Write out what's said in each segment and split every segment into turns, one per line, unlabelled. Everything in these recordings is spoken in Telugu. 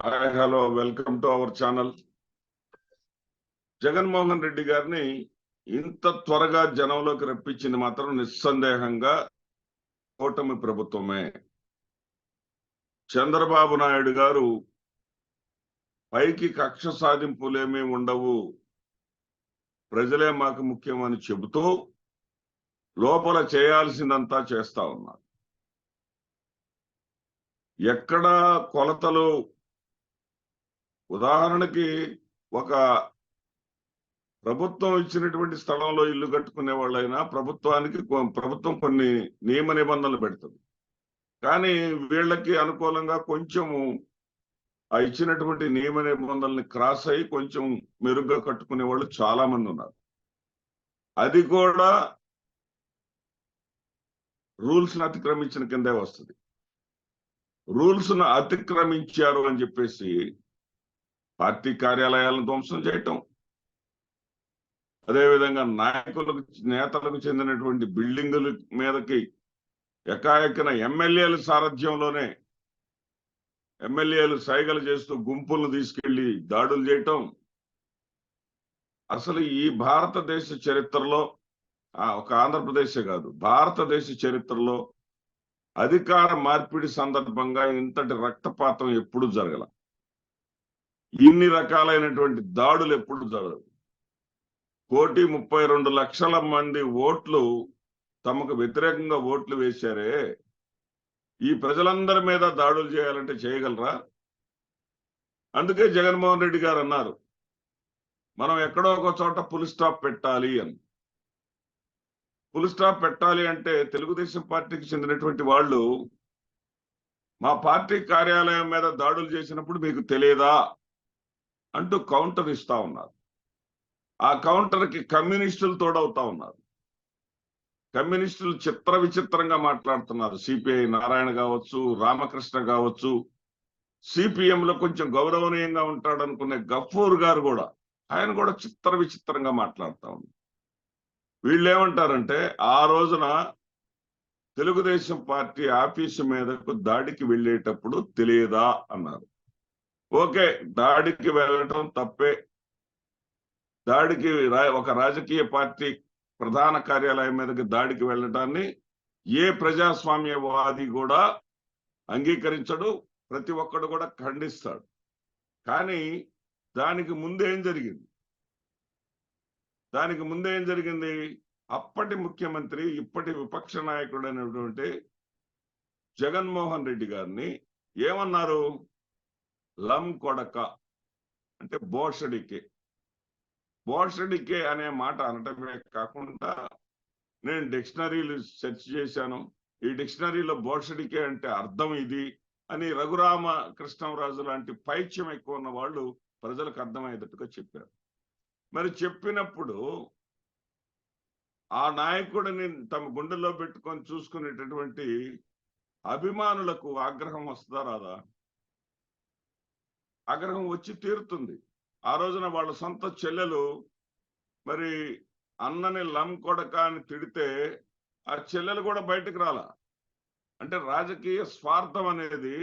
Hi hello welcome to our channel. Jaganmohan Reddy గారిని ఇంత త్వరగా జనంలోకి రప్పించింది మాత్రం నిస్సందేహంగా కూటమి ప్రభుత్వమే. చంద్రబాబు నాయుడు గారు పైకి కక్ష సాధింపులేమీ ఉండవు, ప్రజలే మాకు ముఖ్యమని చెబుతూ లోపల చేయాల్సిందంతా చేస్తా ఉన్నారు. ఎక్కడ కొలతలు, ఉదాహరణకి ఒక ప్రభుత్వం ఇచ్చినటువంటి స్థలంలో ఇల్లు కట్టుకునే వాళ్ళైనా ప్రభుత్వం కొన్ని నియమ నిబంధనలు పెడుతుంది. కానీ వీళ్ళకి అనుకూలంగా కొంచెము ఆ ఇచ్చినటువంటి నియమ నిబంధనల్ని క్రాస్ అయ్యి కొంచెం మెరుగ్గా కట్టుకునే వాళ్ళు చాలా మంది ఉన్నారు. అది కూడా రూల్స్ ను అతిక్రమించిన కిందే వస్తుంది. రూల్స్ ను అతిక్రమించారు అని చెప్పేసి పార్టీ కార్యాలయాలను ధ్వంసం చేయటం, అదేవిధంగా నేతలకు చెందినటువంటి బిల్డింగుల మీదకి ఎకాఎకిన ఎమ్మెల్యేల సారథ్యంలోనే ఎమ్మెల్యేలు సైగలు చేస్తూ గుంపులను తీసుకెళ్లి దాడులు చేయటం. అసలు ఈ భారతదేశ చరిత్రలో ఒక ఆంధ్రప్రదేశే కాదు, భారతదేశ చరిత్రలో అధికార మార్పిడి సందర్భంగా ఇంతటి రక్తపాతం ఎప్పుడు జరగల, ఇన్ని రకాలైనటువంటి దాడులు ఎప్పుడు జరగదు. 1,32,00,000 మంది ఓట్లు తమకు వ్యతిరేకంగా ఓట్లు వేశారే, ఈ ప్రజలందరి మీద దాడులు చేయాలంటే చేయగలరా? అందుకే జగన్మోహన్ రెడ్డి గారు అన్నారు, మనం ఎక్కడో ఒక చోట ఫుల్ స్టాప్ పెట్టాలి అని. ఫుల్ స్టాప్ పెట్టాలి అంటే తెలుగుదేశం పార్టీకి చెందినటువంటి వాళ్ళు మా పార్టీ కార్యాలయం మీద దాడులు చేసినప్పుడు మీకు తెలియదా అంటూ కౌంటర్ ఇస్తా ఉన్నారు. ఆ కౌంటర్ కి కమ్యూనిస్టులు తోడవుతా ఉన్నారు. కమ్యూనిస్టులు చిత్ర విచిత్రంగా మాట్లాడుతున్నారు. సిపిఐ నారాయణ కావచ్చు, రామకృష్ణ కావచ్చు, సిపిఎం లో కొంచెం గౌరవనీయంగా ఉంటాడు అనుకునే గఫూర్ గారు కూడా, ఆయన కూడా చిత్ర విచిత్రంగా మాట్లాడుతా ఉన్నారు. వీళ్ళు ఏమంటారంటే, ఆ రోజున తెలుగుదేశం పార్టీ ఆఫీసు మీదకు దాడికి వెళ్ళేటప్పుడు తెలియదా అన్నారు. ఓకే, దాడికి వెళ్ళటం తప్పే. దాడికి ఒక రాజకీయ పార్టీ ప్రధాన కార్యాలయం మీదకి దాడికి వెళ్ళటాన్ని ఏ ప్రజాస్వామ్యవాది కూడా అంగీకరించడు, ప్రతి ఒక్కడు కూడా ఖండిస్తాడు. కానీ దానికి ముందేం జరిగింది? అప్పటి ముఖ్యమంత్రి, ఇప్పటి విపక్ష నాయకుడైనటువంటి జగన్మోహన్ రెడ్డి గారిని ఏమన్నారు? లం కొడక అంటే బోషడికే అనే మాట అనటమే కాకుండా, నేను డిక్షనరీలు సెర్చ్ చేశాను, ఈ డిక్షనరీలో బోషడికే అంటే అర్థం ఇది అని రఘురామ కృష్ణరాజు లాంటి పైత్యం ఎక్కువ ఉన్న వాళ్ళు ప్రజలకు అర్థమయ్యేటట్టుగా చెప్పారు. మరి చెప్పినప్పుడు ఆ నాయకుడిని తమ గుండెల్లో పెట్టుకొని చూసుకునేటటువంటి అభిమానులకు ఆగ్రహం వస్తుందా రాదా? ఆగ్రహం వచ్చి తీరుతుంది. ఆ రోజున వాళ్ళ సొంత చెల్లెలు మరి అన్నని లం కొడక అని తిడితే ఆ చెల్లెలు కూడా బయటకు రాలా. అంటే రాజకీయ స్వార్థం అనేది,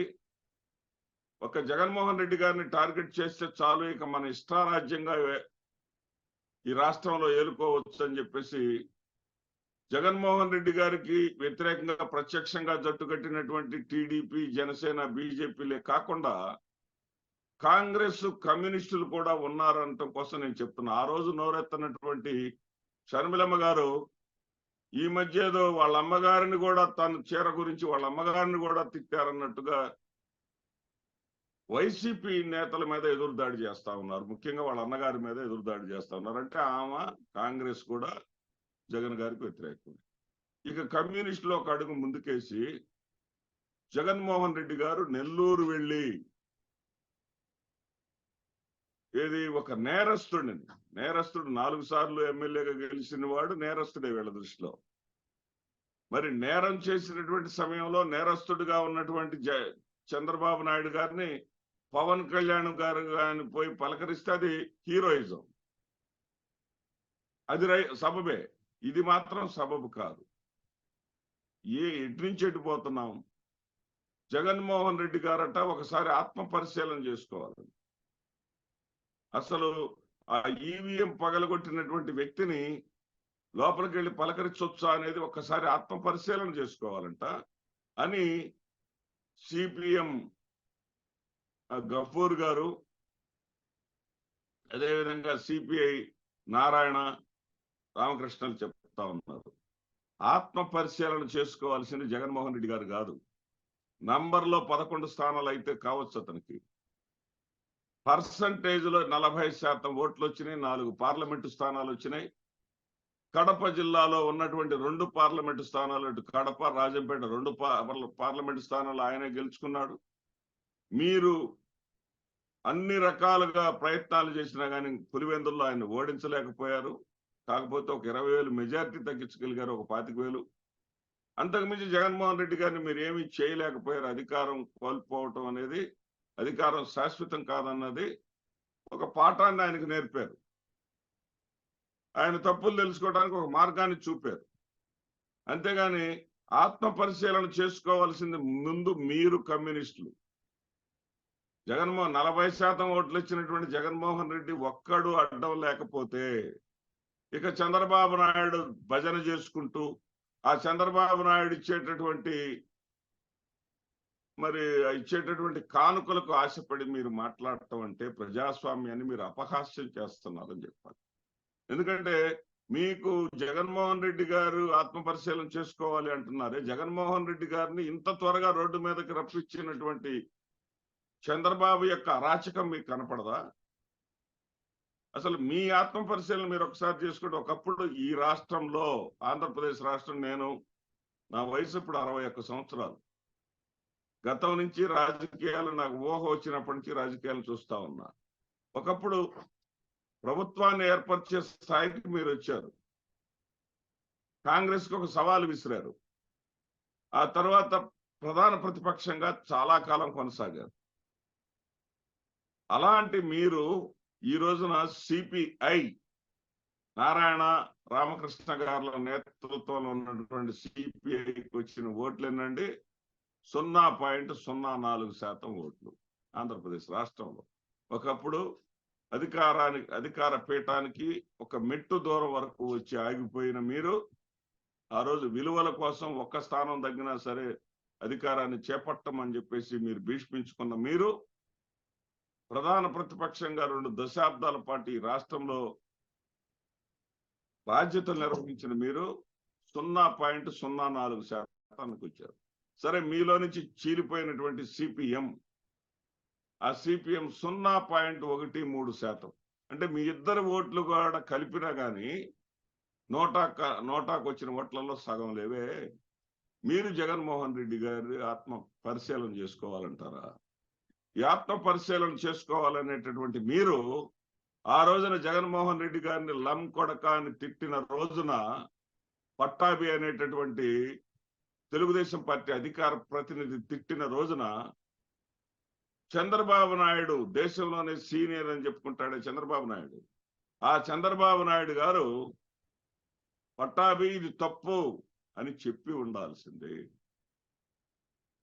ఒక జగన్మోహన్ రెడ్డి గారిని టార్గెట్ చేస్తే చాలు, ఇక మన ఇష్టారాజ్యంగా ఈ రాష్ట్రంలో ఏలుకోవచ్చు అని చెప్పేసి జగన్మోహన్ రెడ్డి గారికి వ్యతిరేకంగా ప్రత్యక్షంగా జట్టు కట్టినటువంటి టీడీపీ, జనసేన, బీజేపీలే కాకుండా కాంగ్రెస్, కమ్యూనిస్టులు కూడా ఉన్నారనటం కోసం నేను చెప్తున్నా. ఆ రోజు నోరెత్తనటువంటి షర్మిలమ్మ గారు ఈ మధ్య ఏదో వాళ్ళ అమ్మగారిని కూడా, తన చీర గురించి వాళ్ళ అమ్మగారిని కూడా తిట్టారన్నట్టుగా వైసీపీ నేతల మీద ఎదురుదాడి చేస్తా ఉన్నారు. ముఖ్యంగా వాళ్ళ అన్నగారి మీద ఎదురుదాడి చేస్తా ఉన్నారు. అంటే ఆమె కాంగ్రెస్ కూడా జగన్ గారికి వ్యతిరేకం. ఇక కమ్యూనిస్టులు ఒక అడుగు ముందుకేసి జగన్మోహన్ రెడ్డి గారు నెల్లూరు వెళ్ళి ఒక నేరస్తుడు 4 సార్లు ఎమ్మెల్యేగా గెలిచిన వాడు నేరస్తుడే వీళ్ళ దృష్టిలో. మరి నేరం చేసినటువంటి సమయంలో నేరస్తుడిగా ఉన్నటువంటి చంద్రబాబు నాయుడు గారిని పవన్ కళ్యాణ్ గారు కానీ పోయి పలకరిస్తే అది హీరోయిజం, అది సబబే. ఇది మాత్రం సబబు కాదు. ఎటు నుంచి ఎటుపోతున్నాం? జగన్మోహన్ రెడ్డి గారట ఒకసారి ఆత్మ పరిశీలన చేసుకోవాలి. అసలు ఆ ఈవీఎం పగలగొట్టినటువంటి వ్యక్తిని లోపలికి వెళ్ళి పలకరించొచ్చా అనేది ఒక్కసారి ఆత్మ పరిశీలన చేసుకోవాలంట అని సిపిఎం గఫూర్ గారు, అదేవిధంగా సిపిఐ నారాయణ రామకృష్ణలు చెప్తా ఉన్నారు. ఆత్మ పరిశీలన చేసుకోవాల్సింది జగన్మోహన్ రెడ్డి గారు కాదు. నంబర్లో 11 స్థానాలు అయితే కావచ్చు అతనికి. పర్సంటేజ్లో 40% ఓట్లు వచ్చినాయి, 4 పార్లమెంటు స్థానాలు వచ్చినాయి. కడప జిల్లాలో ఉన్నటువంటి 2 పార్లమెంటు స్థానాలు, ఇటు కడప రాజంపేట 2 పార్లమెంటు స్థానాలు ఆయనే గెలుచుకున్నాడు. మీరు అన్ని రకాలుగా ప్రయత్నాలు చేసినా కానీ పులివెందుల్లో ఆయన ఓడించలేకపోయారు. కాకపోతే ఒక 20,000 మెజారిటీ తగ్గించగలిగారు, ఒక 25,000. అంతకుమించి జగన్మోహన్ రెడ్డి గారిని మీరు ఏమీ చేయలేకపోయారు. అధికారం కోల్పోవటం అనేది, అధికారం శాశ్వతం కాదన్నది ఒక పాఠాన్ని ఆయనకు నేర్పారు. ఆయన తప్పులు తెలుసుకోవడానికి ఒక మార్గాన్ని చూపారు. అంతేగాని ఆత్మ పరిశీలన చేసుకోవాల్సింది ముందు మీరు కమ్యూనిస్టులు. 40% ఓట్లు ఇచ్చినటువంటి జగన్మోహన్ రెడ్డి ఒక్కడు అడ్డం లేకపోతే ఇక చంద్రబాబు నాయుడు భజన చేసుకుంటూ ఆ చంద్రబాబు నాయుడు ఇచ్చేటటువంటి కానుకలకు ఆశపడి మీరు మాట్లాడటం అంటే ప్రజాస్వామ్యాన్ని మీరు అపహాస్యం చేస్తున్నారని చెప్పాలి. ఎందుకంటే మీకు జగన్మోహన్ రెడ్డి గారు ఆత్మ పరిశీలన చేసుకోవాలి అంటున్నారే, జగన్మోహన్ రెడ్డి గారిని ఇంత త్వరగా రోడ్డు మీదకి రప్పించినటువంటి చంద్రబాబు యొక్క అరాచకం మీకు కనపడదా? అసలు మీ ఆత్మ పరిశీలన మీరు ఒకసారి చేసుకుంటే, ఒకప్పుడు ఈ రాష్ట్రంలో, ఆంధ్రప్రదేశ్ రాష్ట్రం, నా వయసు ఇప్పుడు 61 సంవత్సరాలు. గతం నుంచి రాజకీయాలు, నాకు ఊహ వచ్చినప్పటి నుంచి రాజకీయాలు చూస్తా ఉన్నా. ఒకప్పుడు ప్రభుత్వాన్ని ఏర్పరిచే స్థాయికి మీరు వచ్చారు. కాంగ్రెస్ కు ఒక సవాలు విసిరారు. ఆ తర్వాత ప్రధాన ప్రతిపక్షంగా చాలా కాలం కొనసాగారు. అలాంటి మీరు ఈ రోజున సిపిఐ నారాయణ రామకృష్ణ గారుల నేతృత్వంలో ఉన్నటువంటి సిపిఐకి వచ్చిన ఓట్లు ఎన్నండి? 0.04% ఓట్లు ఆంధ్రప్రదేశ్ రాష్ట్రంలో. ఒకప్పుడు అధికార పీఠానికి ఒక మెట్టు దూరం వరకు వచ్చి ఆగిపోయిన మీరు, ఆ రోజు విలువల కోసం ఒక్క స్థానం తగ్గినా సరే అధికారాన్ని చేపట్టమని చెప్పేసి మీరు భీష్మించుకున్న మీరు, ప్రధాన ప్రతిపక్షంగా 2 దశాబ్దాల పాటు ఈ రాష్ట్రంలో బాధ్యతలు నిర్వహించిన మీరు 0.04% వచ్చారు. సరే, మీలో నుంచి చీలిపోయినటువంటి సిపిఎం, ఆ సిపిఎం 0.13%. అంటే మీ ఇద్దరు ఓట్లు కూడా కలిపినా కానీ నోటాకు వచ్చిన ఓట్లలో సగం లేవే. మీరు జగన్మోహన్ రెడ్డి గారి ఆత్మ పరిశీలన చేసుకోవాలంటారా? ఈ ఆత్మ పరిశీలన చేసుకోవాలనేటటువంటి మీరు ఆ రోజున జగన్మోహన్ రెడ్డి గారిని లం కొడక అని తిట్టిన రోజున, పట్టాభి అనేటటువంటి తెలుగుదేశం పార్టీ అధికార ప్రతినిధి తిట్టిన రోజున, చంద్రబాబు నాయుడు దేశంలోనే సీనియర్ అని చెప్పుకుంటాడే చంద్రబాబు నాయుడు, ఆ చంద్రబాబు నాయుడు గారు పట్టాభి ఇది తప్పు అని చెప్పి ఉండాల్సింది.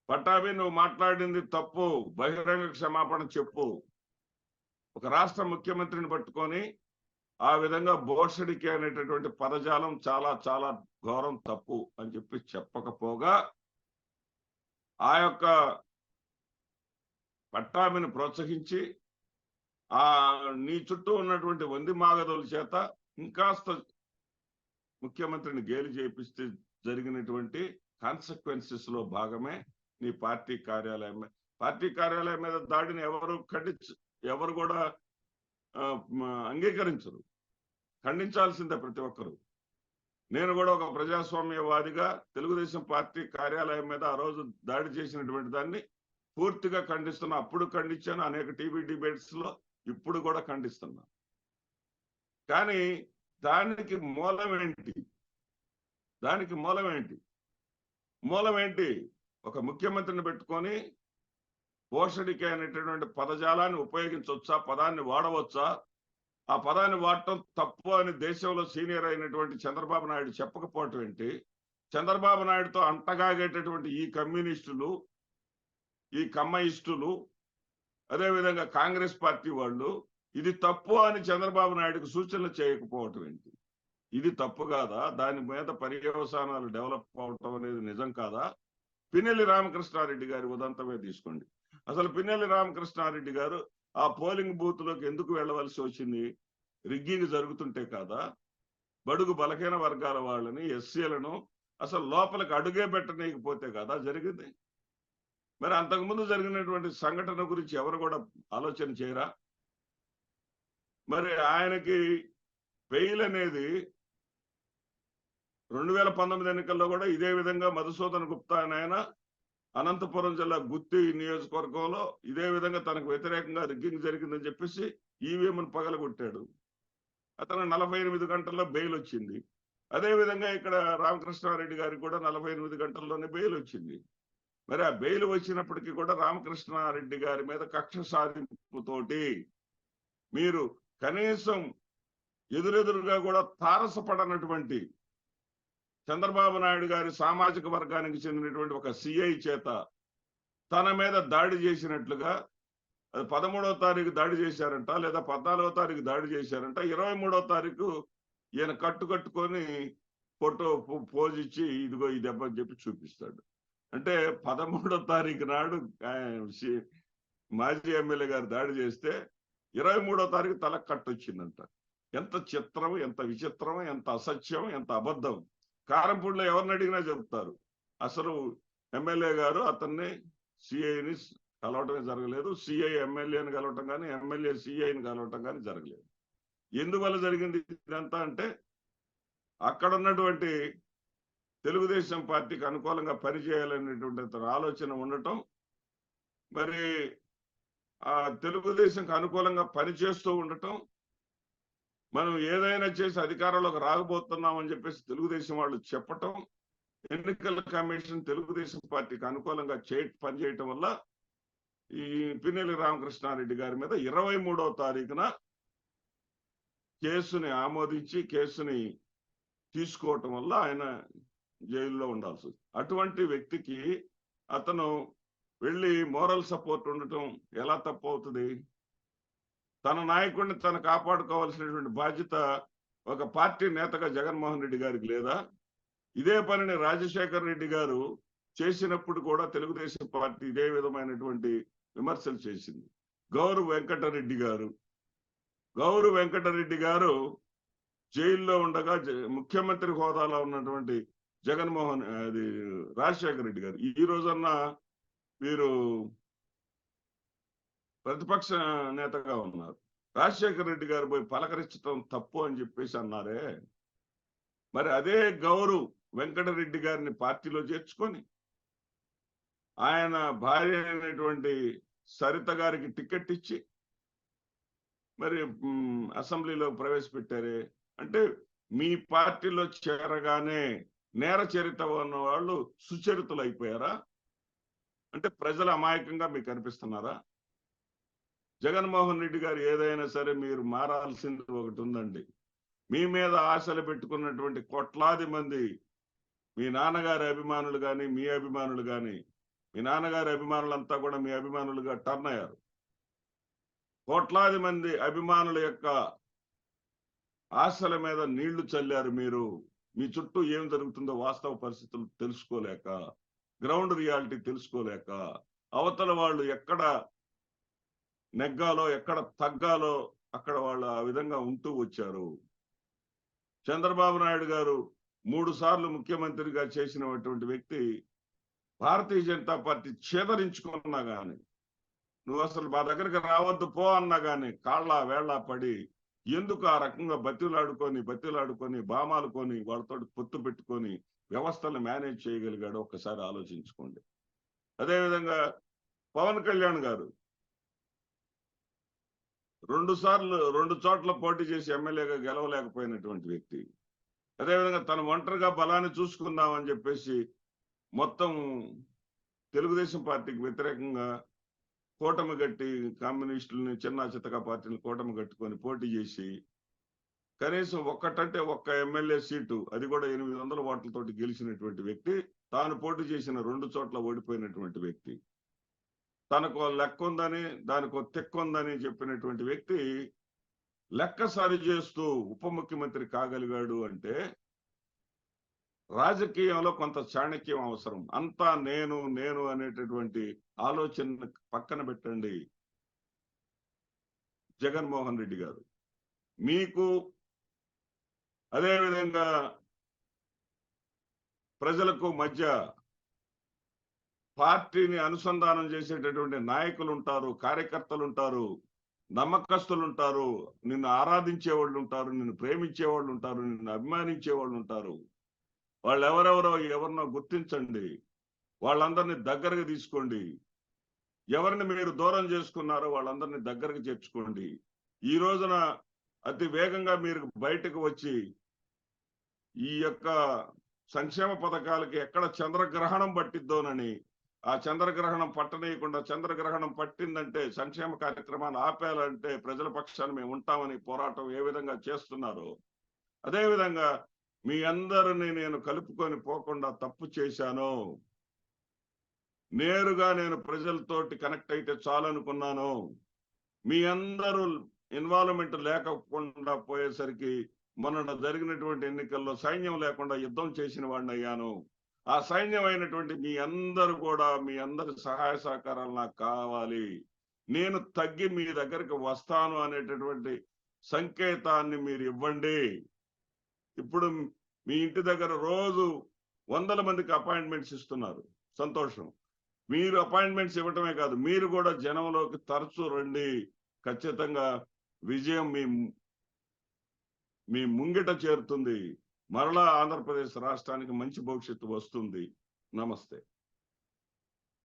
పట్టాభి, నువ్వు మాట్లాడింది తప్పు, బహిరంగ క్షమాపణ చెప్పు. ఒక రాష్ట్ర ముఖ్యమంత్రిని పట్టుకొని ఆ విధంగా బోషడికి అనేటటువంటి పదజాలం చాలా చాలా ఘోరం, తప్పు అని చెప్పి చెప్పకపోగా ఆ యొక్క పట్టాభిని ప్రోత్సహించి నీ చుట్టూ ఉన్నటువంటి వంది మాగదుల చేత ఇంకాస్త ముఖ్యమంత్రిని గేలి చేపిస్తే జరిగినటువంటి కాన్సిక్వెన్సెస్ లో భాగమే నీ పార్టీ కార్యాలయం మీద దాడిని ఎవరు కూడా అంగీకరించరు. ఖండించాల్సిందే ప్రతి ఒక్కరు. నేను కూడా ఒక ప్రజాస్వామ్యవాదిగా తెలుగుదేశం పార్టీ కార్యాలయం మీద ఆ రోజు దాడి చేసినటువంటి దాన్ని పూర్తిగా ఖండిస్తున్నా. అప్పుడు ఖండించాను అనేక టీవీ డిబేట్స్ లో, ఇప్పుడు కూడా ఖండిస్తున్నా. కానీ దానికి మూలం ఏంటి? ఒక ముఖ్యమంత్రిని పెట్టుకొని పోషడికి అనేటటువంటి పదజాలాన్ని ఉపయోగించవచ్చా, పదాన్ని వాడవచ్చా, ఆ పదాన్ని వాడటం తప్పు అని దేశంలో సీనియర్ అయినటువంటి చంద్రబాబు నాయుడు చెప్పకపోవటం ఏంటి? చంద్రబాబు నాయుడుతో అంటగాగేటటువంటి ఈ కమ్యూనిస్టులు ఈ కమ్మయిస్టులు, అదేవిధంగా కాంగ్రెస్ పార్టీ వాళ్ళు ఇది తప్పు అని చంద్రబాబు నాయుడుకు సూచనలు చేయకపోవటం ఏంటి? ఇది తప్పు కాదా? దాని మీద పర్యవసానాలు డెవలప్ అవటం అనేది నిజం కాదా? పిన్నెల్లి రామకృష్ణారెడ్డి గారి ఉదంతమే తీసుకోండి. అసలు పిన్నెల్లి రామకృష్ణారెడ్డి గారు ఆ పోలింగ్ బూత్ లోకి ఎందుకు వెళ్ళవలసి వచ్చింది? రిగ్గింగ్ జరుగుతుంటే కాదా? బడుగు బలహీన వర్గాల వాళ్ళని, ఎస్సీలను అసలు లోపలికి అడుగే పెట్టనీయకపోతే కదా జరిగింది. మరి అంతకుముందు జరిగినటువంటి సంఘటన గురించి ఎవరు కూడా ఆలోచన చేయరా? మరి ఆయనకి బెయిల్ అనేది 2019 ఎన్నికల్లో కూడా ఇదే విధంగా మధుసూదన్ గుప్తా అని ఆయన అనంతపురం జిల్లా గుత్తి నియోజకవర్గంలో ఇదే విధంగా తనకు వ్యతిరేకంగా రిగ్గింగ్ జరిగిందని చెప్పేసి ఈవీఎంను పగలగొట్టాడు. అతను 48 గంటల్లో బెయిల్ వచ్చింది. అదే విధంగా ఇక్కడ రామకృష్ణారెడ్డి గారికి కూడా 48 గంటల్లోనే బెయిల్ వచ్చింది. మరి ఆ బెయిల్ వచ్చినప్పటికీ కూడా రామకృష్ణారెడ్డి గారి మీద కక్ష సాధింపుతోటి మీరు కనీసం ఎదురెదురుగా కూడా తారసపడనటువంటి చంద్రబాబు నాయుడు గారి సామాజిక వర్గానికి చెందినటువంటి ఒక సిఐ చేత తన మీద దాడి చేసినట్లుగా, అది 13వ తారీఖు దాడి చేశారంట, లేదా 14వ తారీఖు దాడి చేశారంట, 23వ తారీఖు ఈయన కట్టుకొని ఫోటో పోజ్ ఇచ్చి ఇదిగో ఈ దెబ్బ అని చెప్పి చూపిస్తాడు. అంటే 13వ తారీఖు నాడు మాజీ ఎమ్మెల్యే గారు దాడి చేస్తే 23వ తారీఖు తలకు కట్టొచ్చిందంట. ఎంత చిత్రం, ఎంత విచిత్రం, ఎంత అసత్యం, ఎంత అబద్ధం. కారంపూడిలో ఎవరిని అడిగినా చెబుతారు. అసలు ఎమ్మెల్యే గారు అతన్ని సిఐని కలవటమే జరగలేదు, సిఐ ఎమ్మెల్యేని కలవటం కానీ ఎమ్మెల్యే సిఐని కలవటం కానీ జరగలేదు. ఎందువల్ల జరిగింది ఇదంతా అంటే అక్కడ ఉన్నటువంటి తెలుగుదేశం పార్టీకి అనుకూలంగా పనిచేయాలనేటువంటి ఆలోచన ఉండటం, మరి ఆ తెలుగుదేశంకి అనుకూలంగా పనిచేస్తూ ఉండటం, మనం ఏదైనా చేసి అధికారంలోకి రాకపోతున్నామని చెప్పేసి తెలుగుదేశం వాళ్ళు చెప్పటం, ఎన్నికల కమిషన్ తెలుగుదేశం పార్టీకి అనుకూలంగా పనిచేయటం వల్ల ఈ పిన్నెల్లి రామకృష్ణారెడ్డి గారి మీద 23వ తారీఖున కేసుని ఆమోదించి కేసుని తీసుకోవటం వల్ల ఆయన జైల్లో ఉండాల్సి వస్తుంది. అటువంటి వ్యక్తికి అతను వెళ్ళి మోరల్ సపోర్ట్ ఉండటం ఎలా తప్పు అవుతుంది? తన నాయకుడిని తను కాపాడుకోవాల్సినటువంటి బాధ్యత ఒక పార్టీ నేతగా జగన్మోహన్ రెడ్డి గారికి లేదా? ఇదే పనిని రాజశేఖర్ రెడ్డి గారు చేసినప్పుడు కూడా తెలుగుదేశం పార్టీ ఇదే విధమైనటువంటి విమర్శలు చేసింది. గౌరవ్ వెంకటరెడ్డి గారు జైల్లో ఉండగా ముఖ్యమంత్రి హోదాలో ఉన్నటువంటి రాజశేఖర్ రెడ్డి గారు ఈ రోజన్నా వీరు ప్రతిపక్ష నేతగా ఉన్నారు. రాజశేఖర్ రెడ్డి గారు పోయి పలకరించడం తప్పు అని చెప్పేసి అన్నారే. మరి అదే గౌరవ్ వెంకటరెడ్డి గారిని పార్టీలో చేర్చుకొని ఆయన భార్య అయినటువంటి సరిత గారికి టికెట్ ఇచ్చి మరి అసెంబ్లీలో ప్రవేశపెట్టారే. అంటే మీ పార్టీలో చేరగానే నేర చరిత్ర ఉన్న వాళ్ళు సుచరితులు అయిపోయారా? అంటే ప్రజల అమాయకంగా మీకు అనిపిస్తున్నారా? జగన్మోహన్ రెడ్డి గారు ఏదైనా సరే మీరు మారాల్సింది ఒకటి ఉందండి. మీ మీద ఆశలు పెట్టుకున్నటువంటి కోట్లాది మంది మీ నాన్నగారి అభిమానులు కానీ మీ అభిమానులు కానీ, మీ నాన్నగారి అభిమానులంతా కూడా మీ అభిమానులుగా టర్న్ అయ్యారు. కోట్లాది మంది అభిమానుల యొక్క ఆశల మీద నీళ్లు చల్లారు మీరు. మీ చుట్టూ ఏం జరుగుతుందో వాస్తవ పరిస్థితులు తెలుసుకోలేక, గ్రౌండ్ రియాలిటీ తెలుసుకోలేక, అవతల వాళ్ళు ఎక్కడ నెగ్గాలో ఎక్కడ తగ్గాలో అక్కడ వాళ్ళు ఆ విధంగా ఉంటూ వచ్చారు. చంద్రబాబు నాయుడు గారు 3 సార్లు ముఖ్యమంత్రిగా చేసినటువంటి వ్యక్తి భారతీయ జనతా పార్టీ ఛేదరించుకున్నా గాని, నువ్వు అసలు మా దగ్గరికి రావద్దు పో అన్నా గాని కాళ్ళ వేళ్ళ పడి ఎందుకు ఆ రకంగా బతిలాడుకొని బామాలుకొని వాళ్ళతో పొత్తు పెట్టుకొని వ్యవస్థను మేనేజ్ చేయగలిగాడు ఒక్కసారి ఆలోచించుకోండి. అదేవిధంగా పవన్ కళ్యాణ్ గారు 2 చోట్ల పోటీ చేసి ఎమ్మెల్యేగా గెలవలేకపోయినటువంటి వ్యక్తి. అదేవిధంగా తన ఒంటరిగా బలాన్ని చూసుకుందామని చెప్పేసి మొత్తం తెలుగుదేశం పార్టీకి వ్యతిరేకంగా కూటమి గట్టి కమ్యూనిస్టులని చిన్న చితక పార్టీని కూటమి కట్టుకొని పోటీ చేసి కనీసం ఒక్క ఎమ్మెల్యే సీటు, అది కూడా 800 ఓట్లతోటి గెలిచినటువంటి వ్యక్తి, తాను పోటీ చేసిన 2 చోట్ల ఓడిపోయినటువంటి వ్యక్తి. తనకు లెక్క ఉందని, దానికి తిక్క ఉందని చెప్పినటువంటి వ్యక్తి లెక్క సరి చేస్తూ ఉప ముఖ్యమంత్రి కాగలిగాడు అంటే రాజకీయంలో కొంత చాణక్యం అవసరం. అంతా నేను నేను అనేటటువంటి ఆలోచన పక్కన పెట్టండి. జగన్మోహన్ రెడ్డి గారు మీకు అదేవిధంగా ప్రజలకు మధ్య పార్టీని అనుసంధానం చేసేటటువంటి నాయకులు ఉంటారు, కార్యకర్తలు ఉంటారు, నమ్మకస్తులు ఉంటారు, నిన్ను ఆరాధించే వాళ్ళు ఉంటారు, నిన్ను ప్రేమించే వాళ్ళు ఉంటారు, నిన్ను అభిమానించే వాళ్ళు ఉంటారు. వాళ్ళు ఎవరినో గుర్తించండి. వాళ్ళందరినీ దగ్గరకు తీసుకోండి. ఎవరిని మీరు దూరం చేసుకున్నారో వాళ్ళందరినీ దగ్గరకు చేర్చుకోండి. ఈ రోజున అతి వేగంగా మీరు బయటకు వచ్చి ఈ యొక్క సంక్షేమ పథకాలకి ఎక్కడ చంద్రగ్రహణం పట్టిద్దోనని, ఆ చంద్రగ్రహణం పట్టనీయకుండా, చంద్రగ్రహణం పట్టిందంటే సంక్షేమ కార్యక్రమాలు ఆపేయాలంటే ప్రజల పక్షాన మేము ఉంటామని పోరాటం ఏ విధంగా చేస్తున్నారో అదేవిధంగా మీ అందరినీ నేను కలుపుకొని పోకుండా తప్పు చేశాను. నేరుగా నేను ప్రజలతోటి కనెక్ట్ అయితే చాలనుకున్నాను. మీ అందరూ ఇన్వాల్వ్మెంట్ లేకపోకుండా పోయేసరికి మొన్న జరిగినటువంటి ఎన్నికల్లో సైన్యం లేకుండా యుద్ధం చేసిన వాడిని అయ్యాను. ఆ సైన్యం అయినటువంటి మీ అందరూ కూడా మీ అందరి సహాయ సహకారాలు నాకు కావాలి. నేను తగ్గి మీ దగ్గరికి వస్తాను అనేటటువంటి సంకేతాన్ని మీరు ఇవ్వండి. ఇప్పుడు మీ ఇంటి దగ్గర రోజు 100 మందికి అపాయింట్మెంట్స్ ఇస్తున్నారు, సంతోషం. మీరు అపాయింట్మెంట్స్ ఇవ్వటమే కాదు, మీరు కూడా జనంలోకి తరచూ రండి. ఖచ్చితంగా విజయం మీ ముంగిట చేరుతుంది. మరలా ఆంధ్రప్రదేశ్ రాష్ట్రానికి మంచి భవిష్యత్తు వస్తుంది. నమస్తే.